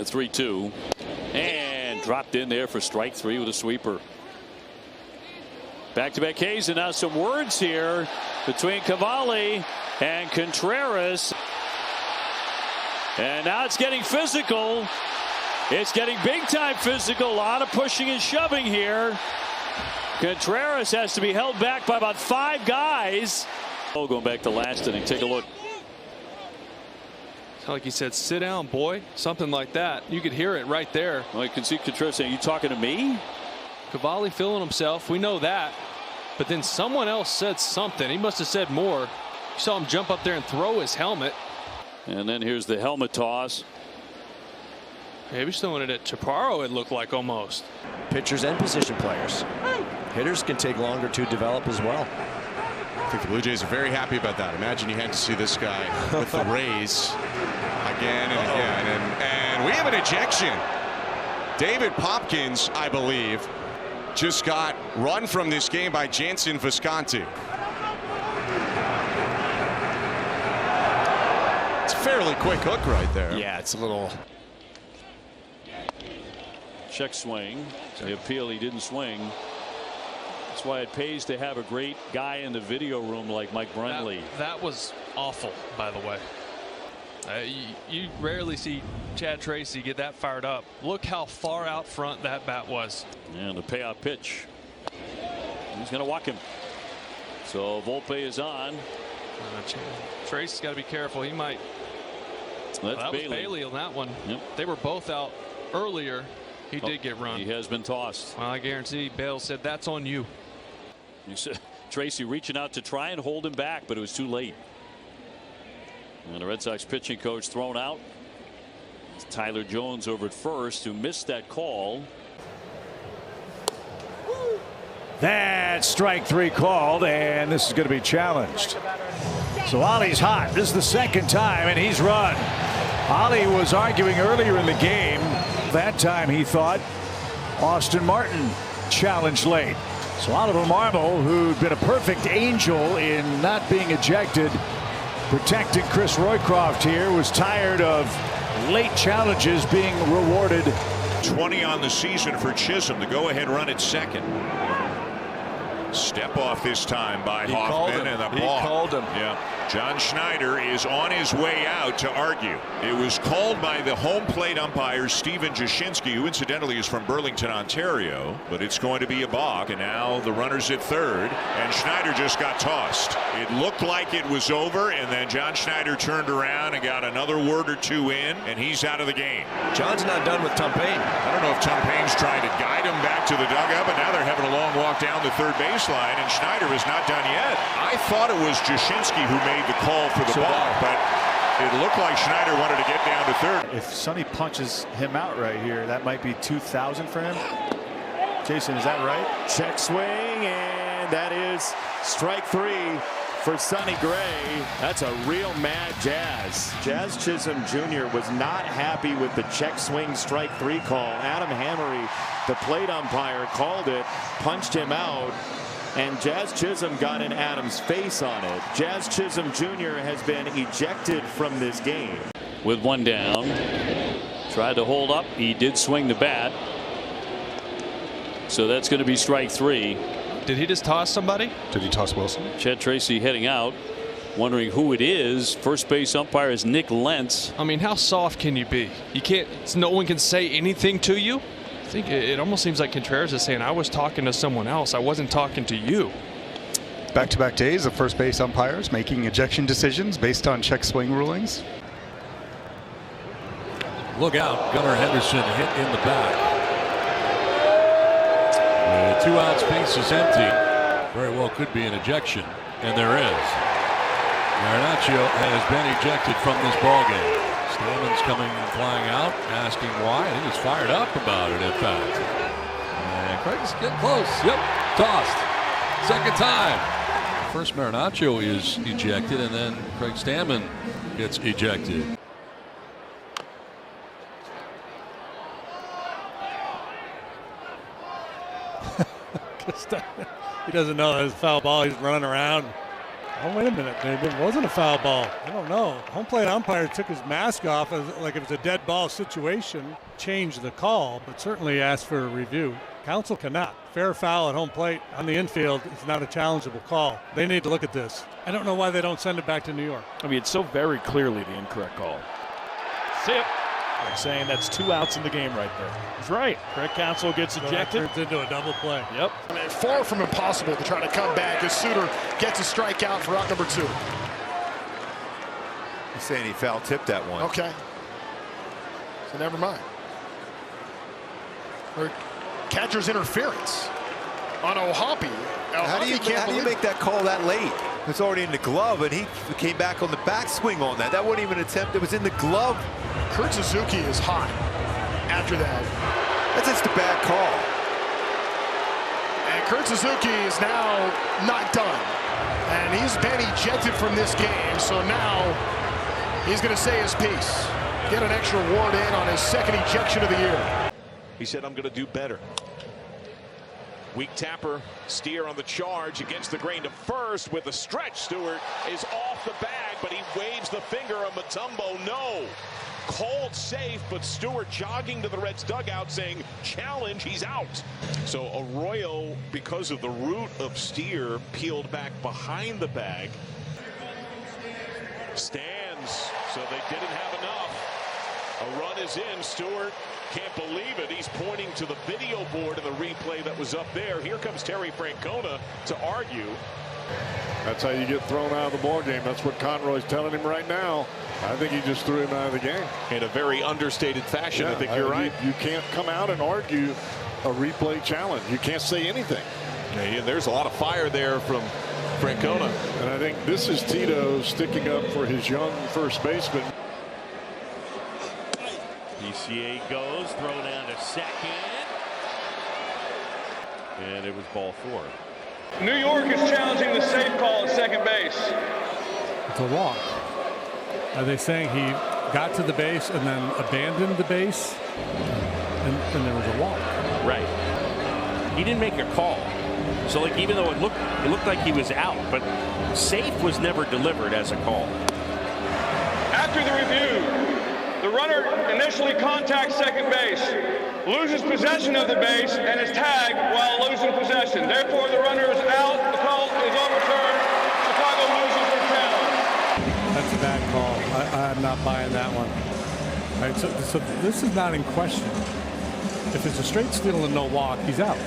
3-2 and dropped in there for strike 3 with a sweeper. Back-to-back Ks, and now some words here between Cavalli and Contreras. And now it's getting physical. It's getting big-time physical. A lot of pushing and shoving here. Contreras has to be held back by about 5 guys. Oh, going back to last inning. Take a look. Like he said, sit down, boy. Something like that. You could hear it right there. Well, you can see Contreras saying, "You talking to me?" Cavalli feeling himself. We know that. But then someone else said something. He must have said more. You saw him jump up there and throw his helmet. And then here's the helmet toss. He was throwing it at Chaparro, it looked like almost. Pitchers and position players. Hitters can take longer to develop as well. I think the Blue Jays are very happy about that. Imagine you had to see this guy with the Rays again and again. And we have an ejection. David Popkins, I believe, just got run from this game by Jansen Visconti. It's a fairly quick hook right there. Yeah, it's a little. Check swing. The appeal, he didn't swing. That's why it pays to have a great guy in the video room like Mike Brentley. That was awful, by the way. You rarely see Chad Tracy get that fired up. Look how far out front that bat was. And the payoff pitch. He's going to walk him. So Volpe is on. Tracy's got to be careful. He might. That was Bailey on that one. Yep. They were both out earlier. He did get run. He has been tossed. Well, I guarantee Bale said that's on you. You said Tracy reaching out to try and hold him back, but it was too late. And the Red Sox pitching coach thrown out. It's Tyler Jones over at first, who missed that call. That's strike 3 called, and this is going to be challenged. So Ollie's hot. This is the second time, and he's run. Ollie was arguing earlier in the game. That time he thought Austin Martin challenged late. So Oliver Marmol, who'd been a perfect angel in not being ejected, protecting Chris Roycroft here, was tired of late challenges being rewarded. 20 on the season for Chisholm. The go-ahead run at second. Step off this time by Hoffman, and the ball. He called him. Yeah. John Schneider is on his way out to argue. It was called by the home plate umpire Stephen Jashinsky, who incidentally is from Burlington, Ontario, but it's going to be a balk. And now the runner's at third, and Schneider just got tossed. It looked like it was over, and then John Schneider turned around and got another word or two in, and he's out of the game. John's not done with Tom Payne. I don't know if Tom Payne's trying to guide him back to the dugout, but now they're having a long walk down the third baseline, and Schneider is not done yet. I thought it was Jashinsky who made the call for the ball, but it looked like Schneider wanted to get down to third. If Sonny punches him out right here, that might be 2,000 for him. Jason, is that right? Check swing, and that is strike 3 for Sonny Gray. That's a real mad Jazz. Jazz Chisholm Jr. was not happy with the check swing strike 3 call. Adam Hammery, the plate umpire, called it, punched him out, and Jazz Chisholm got in Adam's face on it. Jazz Chisholm Jr. has been ejected from this game. With one down, tried to hold up. He did swing the bat. So that's going to be strike 3. Did he just toss somebody? Did he toss Wilson? Chad Tracy heading out, wondering who it is. First base umpire is Nick Lentz. I mean, how soft can you be? You can't. No one can say anything to you. I think it almost seems like Contreras is saying, I was talking to someone else. I wasn't talking to you. Back-to-back days of first base umpires making ejection decisions based on check swing rulings. Look out. Gunnar Henderson hit in the back. The 2-out space is empty. Very well could be an ejection, and there is. Marinaccio has been ejected from this ballgame. Stammen's coming and flying out, asking why. I think he's fired up about it, in fact. And Craig's getting close. Yep, tossed. Second time. First Marinaccio is ejected, and then Craig Stammen gets ejected. He doesn't know that it's foul ball. He's running around. Oh, wait a minute, David. It wasn't a foul ball. I don't know. Home plate umpire took his mask off as like it was a dead ball situation. Changed the call, but certainly asked for a review. Counsel cannot. Fair foul at home plate on the infield is not a challengeable call. They need to look at this. I don't know why they don't send it back to New York. I mean, it's so very clearly the incorrect call. See it. They're saying that's 2 outs in the game right there. That's right. Craig Counsell gets ejected. Turns into a double play. Yep. I mean, far from impossible to try to come back as Suter gets a strikeout for out number 2. He's saying he foul tipped that one. Okay. So never mind. Or catcher's interference on O'Hoppe. How do you make that call that late? It's already in the glove, and he came back on the backswing on that. That wasn't even an attempt. It was in the glove. Kurt Suzuki is hot after that. That's just a bad call. And Kurt Suzuki is now not done. And he's been ejected from this game, so now he's going to say his piece. Get an extra award in on his 2nd ejection of the year. He said, I'm going to do better. Weak tapper, Steer on the charge against the grain to first with a stretch. Stewart is off the bag, but he waves the finger of Mutombo. No. Called safe, but Stewart jogging to the Reds dugout saying, challenge, he's out. So Arroyo, because of the root of Steer, peeled back behind the bag. Stands, so they didn't have enough. A run is in. Stewart can't believe it. He's pointing to the video board in the replay that was up there. Here comes Terry Francona to argue. That's how you get thrown out of the ball game. That's what Conroy's telling him right now. I think he just threw him out of the game. In a very understated fashion. Yeah, I think you're right. You can't come out and argue a replay challenge. You can't say anything. Yeah, there's a lot of fire there from Francona. And I think this is Tito sticking up for his young first baseman. PCA goes, throw down to second. And it was ball 4. New York is challenging the safe call at second base. It's a walk. Are they saying he got to the base and then abandoned the base? And there was a walk. Right. He didn't make a call. So, like, even though it looked like he was out, but safe was never delivered as a call. After the review, the runner initially contacts second base, loses possession of the base, and is tagged while losing possession. Therefore, the runner is out. The call is overturned. Chicago loses their challenge. That's a bad call. I'm not buying that one. All right, so this is not in question. If it's a straight steal and no walk, he's out.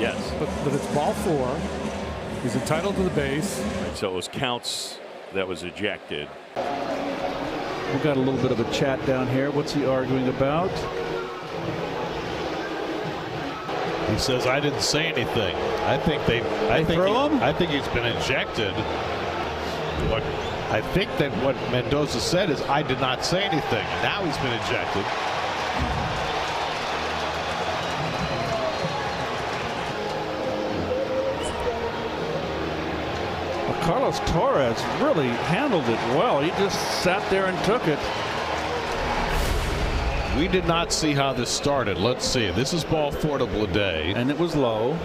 Yes. But it's ball 4. He's entitled to the base. And so it was Counts that was ejected. We've got a little bit of a chat down here. What's he arguing about? He says, I didn't say anything. I think I think he's been ejected. I think that what Mendoza said is, I did not say anything. Now he's been ejected. Carlos Torres really handled it well. He just sat there and took it. We did not see how this started. Let's see. This is ball 4 to Bleday. And it was low.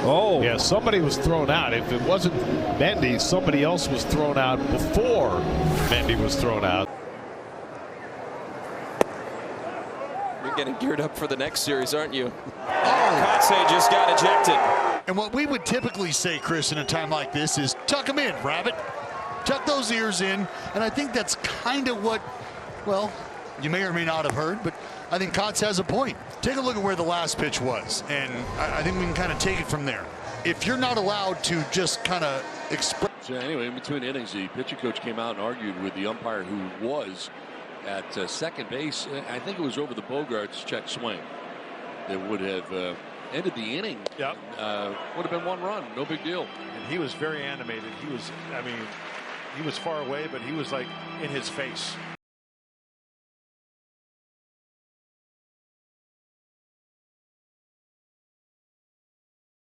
Oh. Yeah, somebody was thrown out. If it wasn't Mendy, somebody else was thrown out before Mendy was thrown out. You're getting geared up for the next series, aren't you? Kotsay just got ejected. And what we would typically say, Chris, in a time like this is tuck him in, Rabbit. Tuck those ears in. And I think that's kind of what, well, you may or may not have heard, but I think Kotz has a point. Take a look at where the last pitch was, and I think we can kind of take it from there. If you're not allowed to just kind of express. So anyway, in between innings, the pitching coach came out and argued with the umpire who was at second base. I think it was over the Bogarts check swing that would have ended the inning. Yep. Would have been 1 run. No big deal. And he was very animated. He was, I mean, he was far away, but he was like in his face.